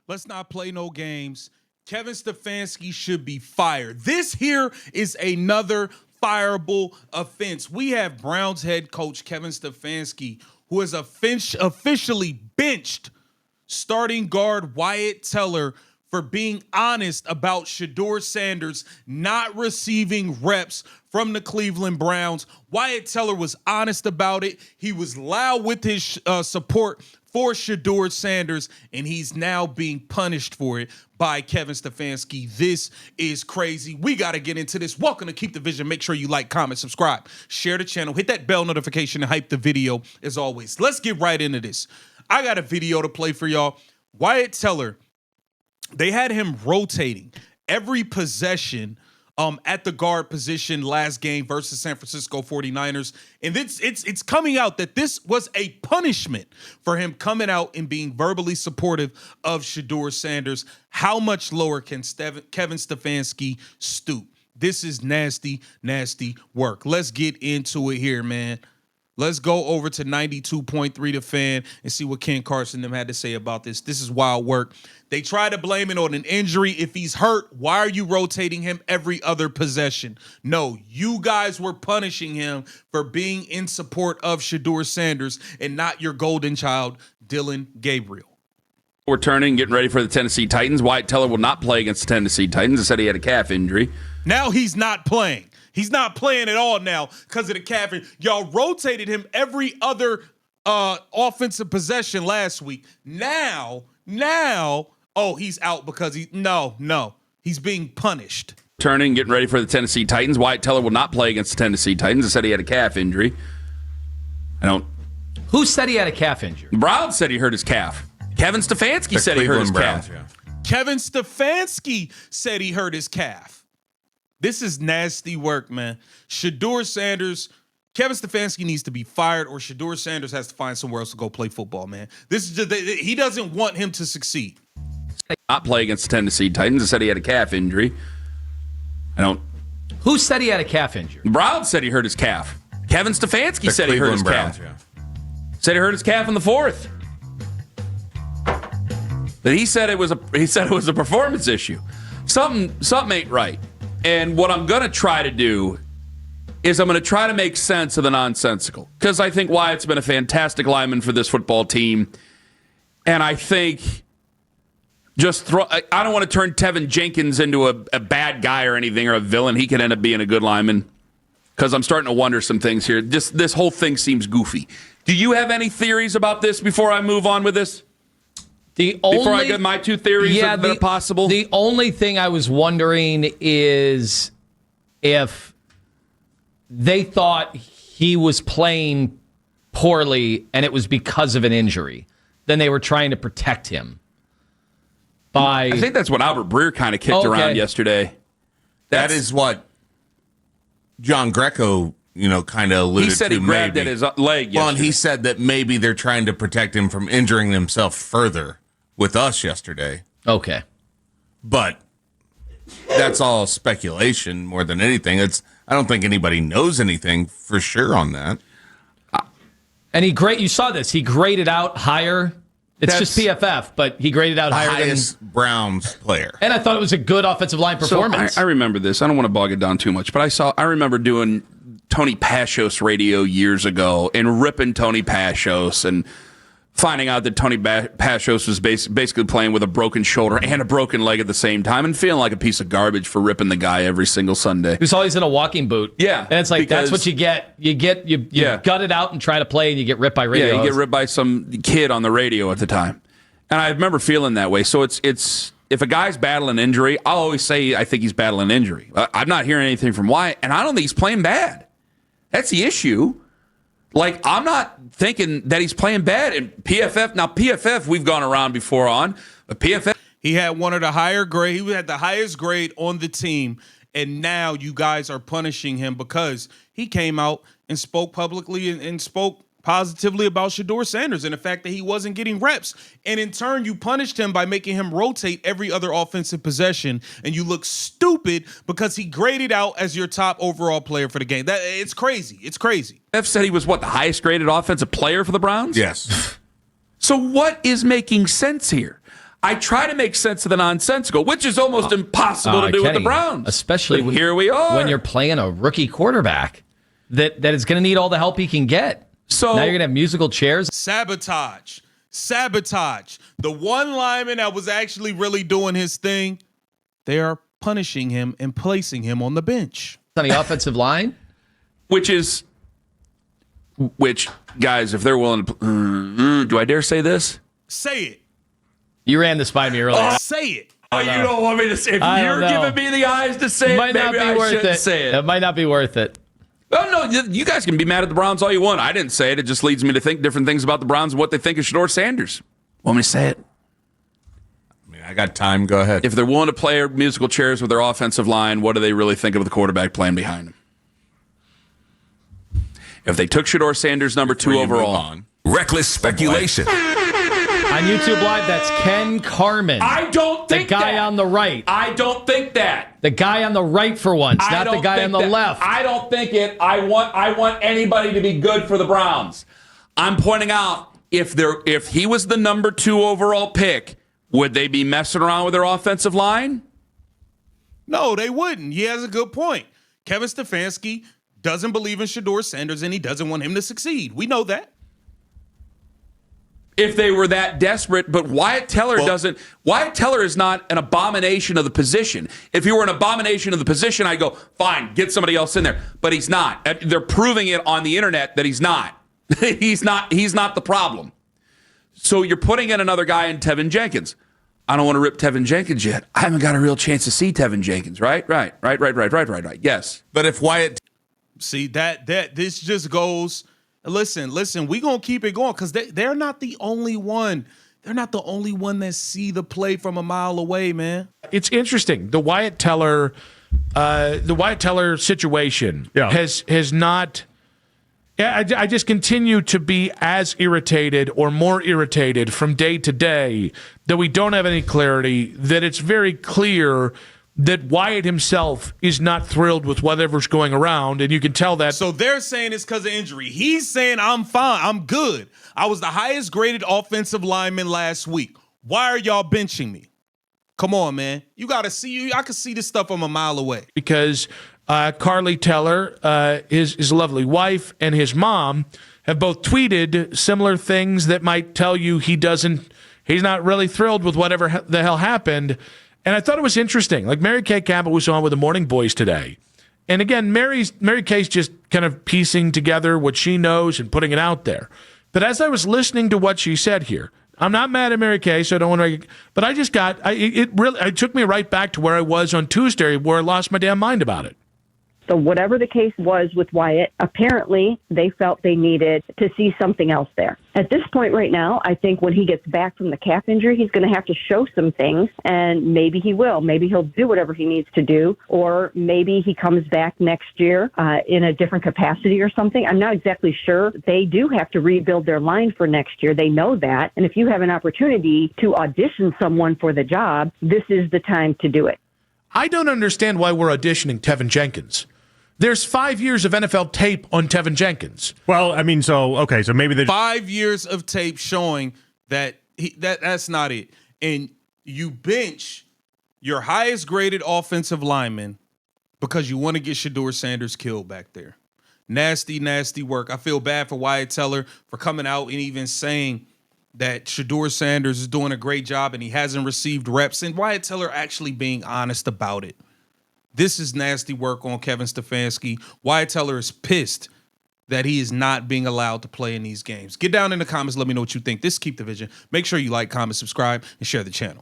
Let's not play no games. Kevin Stefanski should be fired. This here is another fireable offense. We have Browns head coach Kevin Stefanski, who has officially benched starting guard Wyatt Teller for being honest about Shedeur Sanders not receiving reps from the Cleveland Browns. Wyatt Teller was honest about it. He was loud with his support for Shedeur Sanders, and he's now being punished for it by Kevin Stefanski. This is crazy. We got to get into this. Welcome to Keep the Vision. Make sure you like, comment, subscribe, share the channel, hit that bell notification, and hype the video as always. Let's get right into this. I got a video to play for y'all. Wyatt Teller, they had him rotating every possession at the guard position last game versus San Francisco 49ers. And it's coming out that this was a punishment for him coming out and being verbally supportive of Shedeur Sanders. How much lower can Kevin Stefanski stoop? This is nasty, nasty work. Let's get into it here, man. Let's go over to 92.3 The Fan and see what Ken Carson and them had to say about this. This is wild work. They try to blame it on an injury. If he's hurt, why are you rotating him every other possession? No, you guys were punishing him for being in support of Shedeur Sanders and not your golden child, Dylan Gabriel. Returning, getting ready for the Tennessee Titans. Wyatt Teller will not play against the Tennessee Titans. They said he had a calf injury. Now he's not playing. He's not playing at all now because of the calf. Y'all rotated him every other offensive possession last week. Now, oh, he's out because he's being punished. Turning, getting ready for the Tennessee Titans. Wyatt Teller will not play against the Tennessee Titans. They said he had a calf injury. Who said he had a calf injury? Browns said he hurt his calf. Kevin Stefanski said he hurt his calf. Yeah. Kevin Stefanski said he hurt his calf. This is nasty work, man. Shedeur Sanders, Kevin Stefanski needs to be fired, or Shedeur Sanders has to find somewhere else to go play football, man. This is just, he doesn't want him to succeed. Not play against the Tennessee Titans. They said he had a calf injury. Who said he had a calf injury? Browns said he hurt his calf. Kevin Stefanski said he hurt his calf. Yeah. Said he hurt his calf in the fourth. But he said it was a performance issue. Something ain't right. And what I'm going to try to do is I'm going to try to make sense of the nonsensical. Because I think Wyatt's been a fantastic lineman for this football team. And I think I don't want to turn Tevin Jenkins into a bad guy or anything, or a villain. He could end up being a good lineman. Because I'm starting to wonder some things here. Just this whole thing seems goofy. Do you have any theories about this before I move on with this? Before I get my two theories that are possible? The only thing I was wondering is if they thought he was playing poorly and it was because of an injury. Then they were trying to protect him. I think that's what Albert Breer kind of kicked around yesterday. That is what John Greco, kind of alluded to. He said he grabbed at his leg yesterday. Well, and he said that maybe they're trying to protect him from injuring himself further with us yesterday. Okay. But that's all speculation more than anything. I don't think anybody knows anything for sure on that. And you saw this. He graded out higher. It's just PFF, but he graded out higher highest than Browns player. And I thought it was a good offensive line performance. So I remember this. I don't want to bog it down too much, but I remember doing Tony Pashos radio years ago and ripping Tony Pashos and finding out that Tony Pashos was basically playing with a broken shoulder and a broken leg at the same time and feeling like a piece of garbage for ripping the guy every single Sunday. He was always in a walking boot. Yeah. And it's like, that's what you get. You gut it out and try to play, and you get ripped by radio. Yeah, you get ripped by some kid on the radio at the time. And I remember feeling that way. So it's if a guy's battling injury, I'll always say I think he's battling injury. I'm not hearing anything from Wyatt, and I don't think he's playing bad. That's the issue. Like, I'm not thinking that he's playing bad. And PFF, we've gone around before on. But PFF. He had one of the higher grade. He had the highest grade on the team. And now you guys are punishing him because he came out and spoke publicly and spoke positively about Shedeur Sanders and the fact that he wasn't getting reps. And in turn, you punished him by making him rotate every other offensive possession. And you look stupid because he graded out as your top overall player for the game. It's crazy. It's crazy. F said he was, the highest graded offensive player for the Browns? Yes. So what is making sense here? I try to make sense of the nonsensical, which is almost impossible to do with the Kenny, Browns. especially But here we are. when you're playing a rookie quarterback that is going to need all the help he can get. So now you're going to have musical chairs. Sabotage. The one lineman that was actually really doing his thing, they are punishing him and placing him on the bench. On the offensive line? which guys, if they're willing to, do I dare say this? Say it. You ran this by me earlier. Say it. Oh, you don't want me to say. If I you're don't know. giving me the eyes to say It it, might not maybe be I worth shouldn't it. say it. It might not be worth it. Oh, no, you guys can be mad at the Browns all you want. I didn't say it. It just leads me to think different things about the Browns and what they think of Shedeur Sanders. Want me to say it? I mean, I got time. Go ahead. If they're willing to play musical chairs with their offensive line, what do they really think of the quarterback playing behind them? If they took Shedeur Sanders number 2 overall. Reckless speculation. On YouTube Live, that's Ken Carmen. I don't think the guy that. on the right. I don't think that. The guy on the right for once, I not the don't guy think on the that. left. I don't think it. I want anybody to be good for the Browns. I'm pointing out if he was the number 2 overall pick, would they be messing around with their offensive line? No, they wouldn't. He has a good point. Kevin Stefanski doesn't believe in Shedeur Sanders, and he doesn't want him to succeed. We know that. If they were that desperate, but Wyatt Teller doesn't. Wyatt Teller is not an abomination of the position. If he were an abomination of the position, I'd go, fine, get somebody else in there. But he's not. They're proving it on the internet that he's not. He's not the problem. So you're putting in another guy in Tevin Jenkins. I don't want to rip Tevin Jenkins yet. I haven't got a real chance to see Tevin Jenkins, right? Right. Yes. But if Wyatt See, that this just goes. Listen, we going to keep it going because they're not the only one. They're not the only one that see the play from a mile away, man. It's interesting. The Wyatt Teller situation has not. Yeah, I just continue to be as irritated or more irritated from day to day that we don't have any clarity, that it's very clear that Wyatt himself is not thrilled with whatever's going around, and you can tell that. So they're saying it's because of injury. He's saying, I'm fine. I'm good. I was the highest graded offensive lineman last week. Why are y'all benching me? Come on, man. You got to see. I can see this stuff from a mile away. Because Carly Teller, his lovely wife, and his mom have both tweeted similar things that might tell you he's not really thrilled with whatever the hell happened. And I thought it was interesting. Like Mary Kay Cabot was on with the Morning Boys today. And again, Mary Kay's just kind of piecing together what she knows and putting it out there. But as I was listening to what she said here, I'm not mad at Mary Kay, so I don't want to. But I just it took me right back to where I was on Tuesday, where I lost my damn mind about it. So whatever the case was with Wyatt, apparently they felt they needed to see something else there. At this point right now, I think when he gets back from the calf injury, he's going to have to show some things, and maybe he will. Maybe he'll do whatever he needs to do, or maybe he comes back next year in a different capacity or something. I'm not exactly sure. They do have to rebuild their line for next year. They know that. And if you have an opportunity to audition someone for the job, this is the time to do it. I don't understand why we're auditioning Tevin Jenkins. There's 5 years of NFL tape on Tevin Jenkins. Well, I mean, so maybe there's 5 years of tape showing that that's not it. And you bench your highest graded offensive lineman because you want to get Shedeur Sanders killed back there. Nasty, nasty work. I feel bad for Wyatt Teller for coming out and even saying that Shedeur Sanders is doing a great job and he hasn't received reps. And Wyatt Teller actually being honest about it. This is nasty work on Kevin Stefanski. Wyatt Teller is pissed that he is not being allowed to play in these games. Get down in the comments. Let me know what you think. This is Keep the Vision. Make sure you like, comment, subscribe, and share the channel.